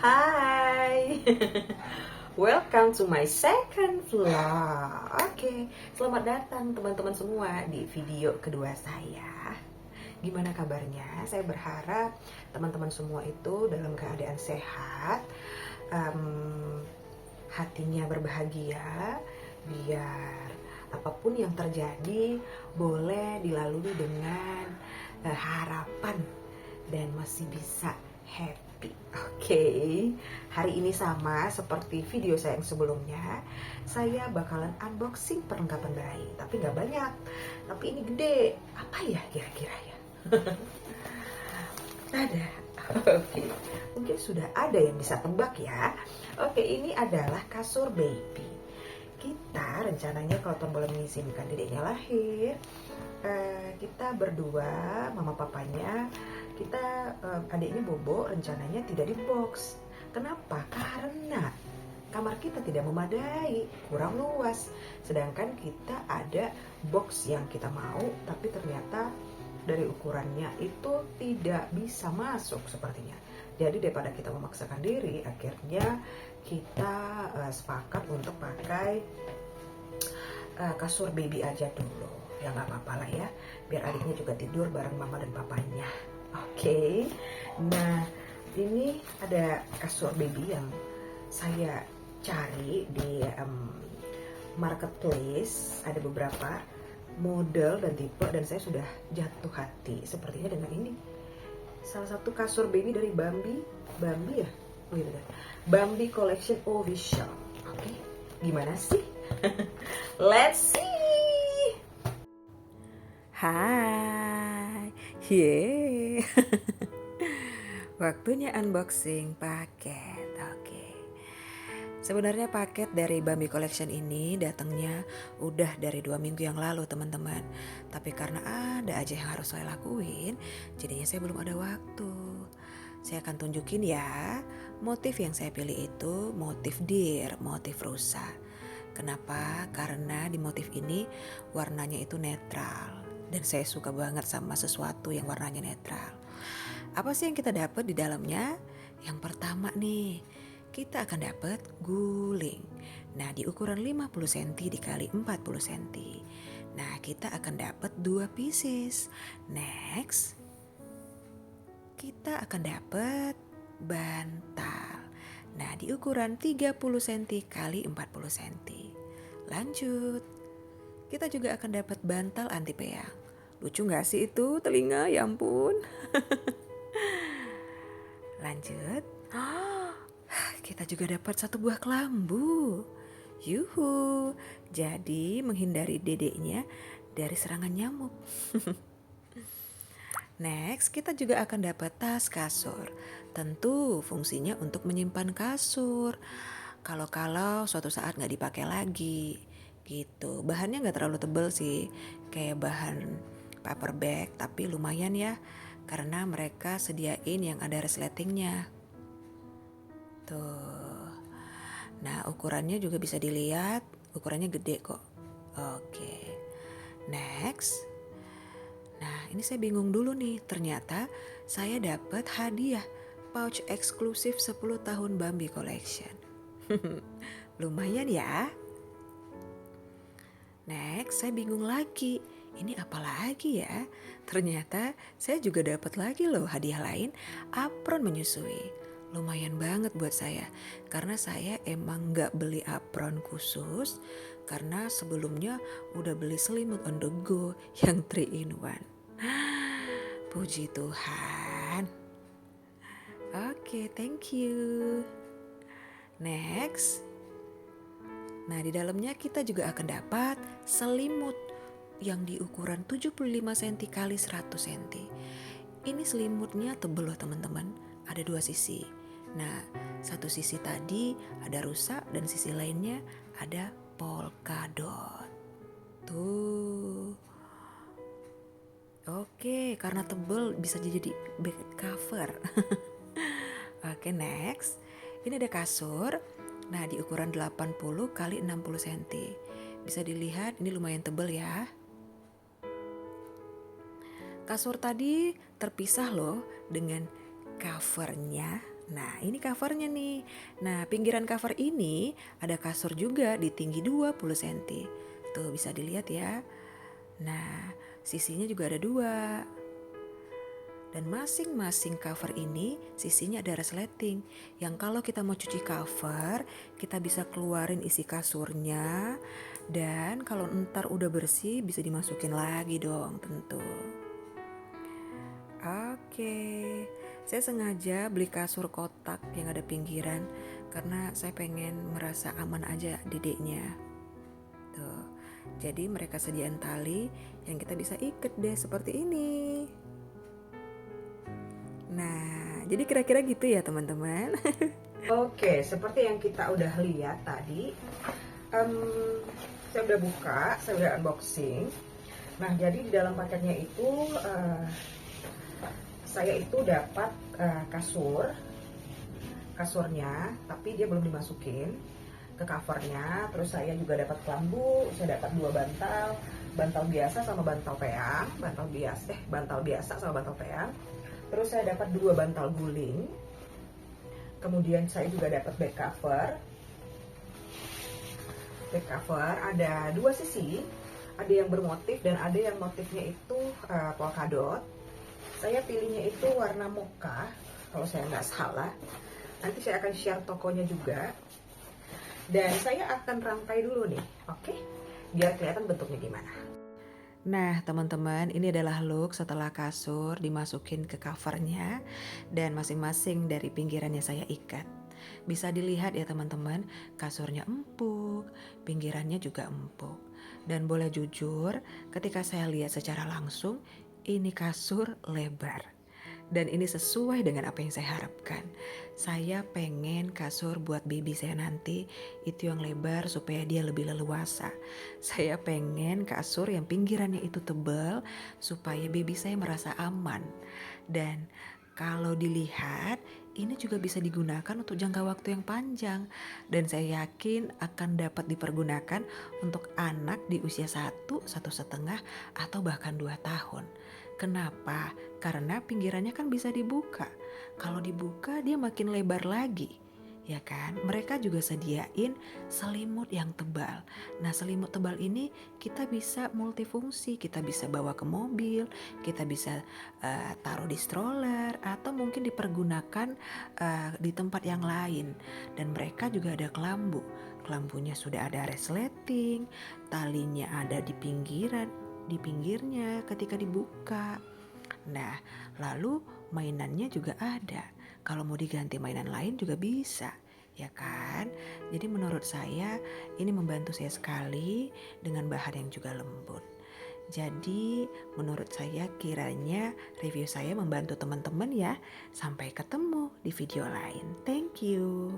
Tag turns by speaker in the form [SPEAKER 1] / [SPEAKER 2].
[SPEAKER 1] Hai, welcome to my second vlog. Oke, selamat datang teman-teman semua di video kedua saya. Gimana kabarnya? Saya berharap teman-teman semua itu dalam keadaan sehat, hatinya berbahagia, biar apapun yang terjadi boleh dilalui dengan harapan dan masih bisa happy. Oke, hari ini sama seperti video saya yang sebelumnya. Saya bakalan unboxing perlengkapan bayi, tapi nggak banyak. Tapi ini gede. Apa ya kira-kira ya? Ada. Oke, mungkin sudah ada yang bisa tebak ya. Oke, ini adalah kasur baby. Kita rencananya kalau Tuhan boleh mengizinkan dedeknya lahir, kita berdua, mama papanya, kita adiknya Bobo rencananya tidak di box. Kenapa? Karena kamar kita tidak memadai, kurang luas. Sedangkan kita ada box yang kita mau, tapi ternyata dari ukurannya itu tidak bisa masuk sepertinya. Jadi daripada kita memaksakan diri, akhirnya kita sepakat untuk pakai kasur baby aja dulu. Ya nggak apa-apa lah ya, biar adiknya juga tidur bareng mama dan papanya. Oke, nah ini ada kasur baby yang saya cari di marketplace. Ada beberapa model dan tipe, dan saya sudah jatuh hati sepertinya dengan ini. Salah satu kasur baby dari Bambi ya? Oh iya benar. Bambi Collection Official. Oke, gimana sih? Let's see. Hai, yeay. Waktunya unboxing paket. Oke. Sebenarnya paket dari Bambi Collection ini datangnya udah dari 2 minggu yang lalu teman-teman. Tapi karena ada aja yang harus saya lakuin, jadinya saya belum ada waktu. Saya akan tunjukin ya, motif yang saya pilih itu motif deer, motif rusa. Kenapa? Karena di motif ini warnanya itu netral. Dan saya suka banget sama sesuatu yang warnanya netral. Apa sih yang kita dapat di dalamnya? Yang pertama nih, kita akan dapat guling. Nah, di ukuran 50 cm dikali 40 cm. Nah, kita akan dapat 2 pieces. Next, kita akan dapat bantal. Nah, di ukuran 30 cm kali 40 cm. Lanjut, kita juga akan dapat bantal anti peyang. Lucu gak sih itu telinga? Ya ampun. Lanjut, kita juga dapat 1 buah kelambu. Yuhu, jadi menghindari dedeknya dari serangan nyamuk. Next, kita juga akan dapat tas kasur. Tentu fungsinya untuk menyimpan kasur. Kalau suatu saat nggak dipakai lagi, gitu. Bahannya nggak terlalu tebal sih, kayak bahan paper bag, tapi lumayan ya, karena mereka sediain yang ada resletingnya. Tuh. Nah, ukurannya juga bisa dilihat, ukurannya gede kok. Oke. Next. Nah, ini saya bingung dulu nih. Ternyata saya dapat hadiah pouch eksklusif 10 tahun Bambi Collection. Lumayan ya. Next, saya bingung lagi. Ini apa lagi ya? Ternyata saya juga dapat lagi loh hadiah lain, apron menyusui. Lumayan banget buat saya, karena saya emang gak beli apron khusus, karena sebelumnya udah beli selimut on the go yang 3 in 1. Puji Tuhan. Oke, thank you. Next. Nah, di dalamnya kita juga akan dapat selimut yang di ukuran 75 cm kali 100 cm. Ini selimutnya tebel loh teman-teman, ada 2 sisi. Nah, satu sisi tadi ada rusak dan sisi lainnya ada polka dot. Tuh. Oke, karena tebel bisa jadi back cover. Oke, next. Ini ada kasur. Nah, di ukuran 80 kali 60 cm. Bisa dilihat ini lumayan tebel ya. Kasur tadi terpisah loh dengan covernya. Nah, ini covernya nih. Nah, pinggiran cover ini ada kasur juga di tinggi 20 cm. Tuh bisa dilihat ya. Nah, sisinya juga ada dua. Dan masing-masing cover ini sisinya ada resleting. Yang kalau kita mau cuci cover, kita bisa keluarin isi kasurnya. Dan kalau ntar udah bersih bisa dimasukin lagi dong tentu. Oke, saya sengaja beli kasur kotak yang ada pinggiran karena saya pengen merasa aman aja dedeknya. Tuh, jadi mereka sediain tali yang kita bisa ikat deh seperti ini. Nah, jadi kira-kira gitu ya teman-teman.
[SPEAKER 2] Oke, seperti yang kita udah lihat tadi, saya udah buka, saya udah unboxing. Nah, jadi di dalam paketnya itu saya itu dapat kasurnya, tapi dia belum dimasukin ke covernya. Terus saya juga dapat kelambu, saya dapat 2 bantal biasa sama bantal peang, bantal biasa sama bantal peang. Terus saya dapat 2 bantal guling. Kemudian saya juga dapat back cover. Back cover ada 2 sisi, ada yang bermotif dan ada yang motifnya itu polka dot. Saya pilihnya itu warna mocha, kalau saya nggak salah. Nanti saya akan share tokonya juga. Dan saya akan rangkai dulu nih, oke? Biar kelihatan bentuknya gimana.
[SPEAKER 1] Nah teman-teman, ini adalah look setelah kasur dimasukin ke covernya dan masing-masing dari pinggirannya saya ikat. Bisa dilihat ya teman-teman, kasurnya empuk, pinggirannya juga empuk. Dan boleh jujur, ketika saya lihat secara langsung, ini kasur lebar. Dan ini sesuai dengan apa yang saya harapkan. Saya pengen kasur buat baby saya nanti itu yang lebar supaya dia lebih leluasa. Saya pengen kasur yang pinggirannya itu tebal supaya baby saya merasa aman. Dan kalau dilihat ini juga bisa digunakan untuk jangka waktu yang panjang. Dan saya yakin akan dapat dipergunakan untuk anak di usia 1,5 atau bahkan 2 tahun. Kenapa? Karena pinggirannya kan bisa dibuka. Kalau dibuka dia makin lebar lagi. Ya kan? Mereka juga sediain selimut yang tebal. Nah, selimut tebal ini kita bisa multifungsi. Kita bisa bawa ke mobil, kita bisa taruh di stroller atau mungkin dipergunakan di tempat yang lain. Dan mereka juga ada kelambu. Kelambunya sudah ada resleting, talinya ada di pinggirnya ketika dibuka. Nah, lalu mainannya juga ada. Kalau mau diganti mainan lain juga bisa, ya kan? Jadi menurut saya ini membantu saya sekali dengan bahan yang juga lembut. Jadi menurut saya kiranya review saya membantu teman-teman ya. Sampai ketemu di video lain. Thank you.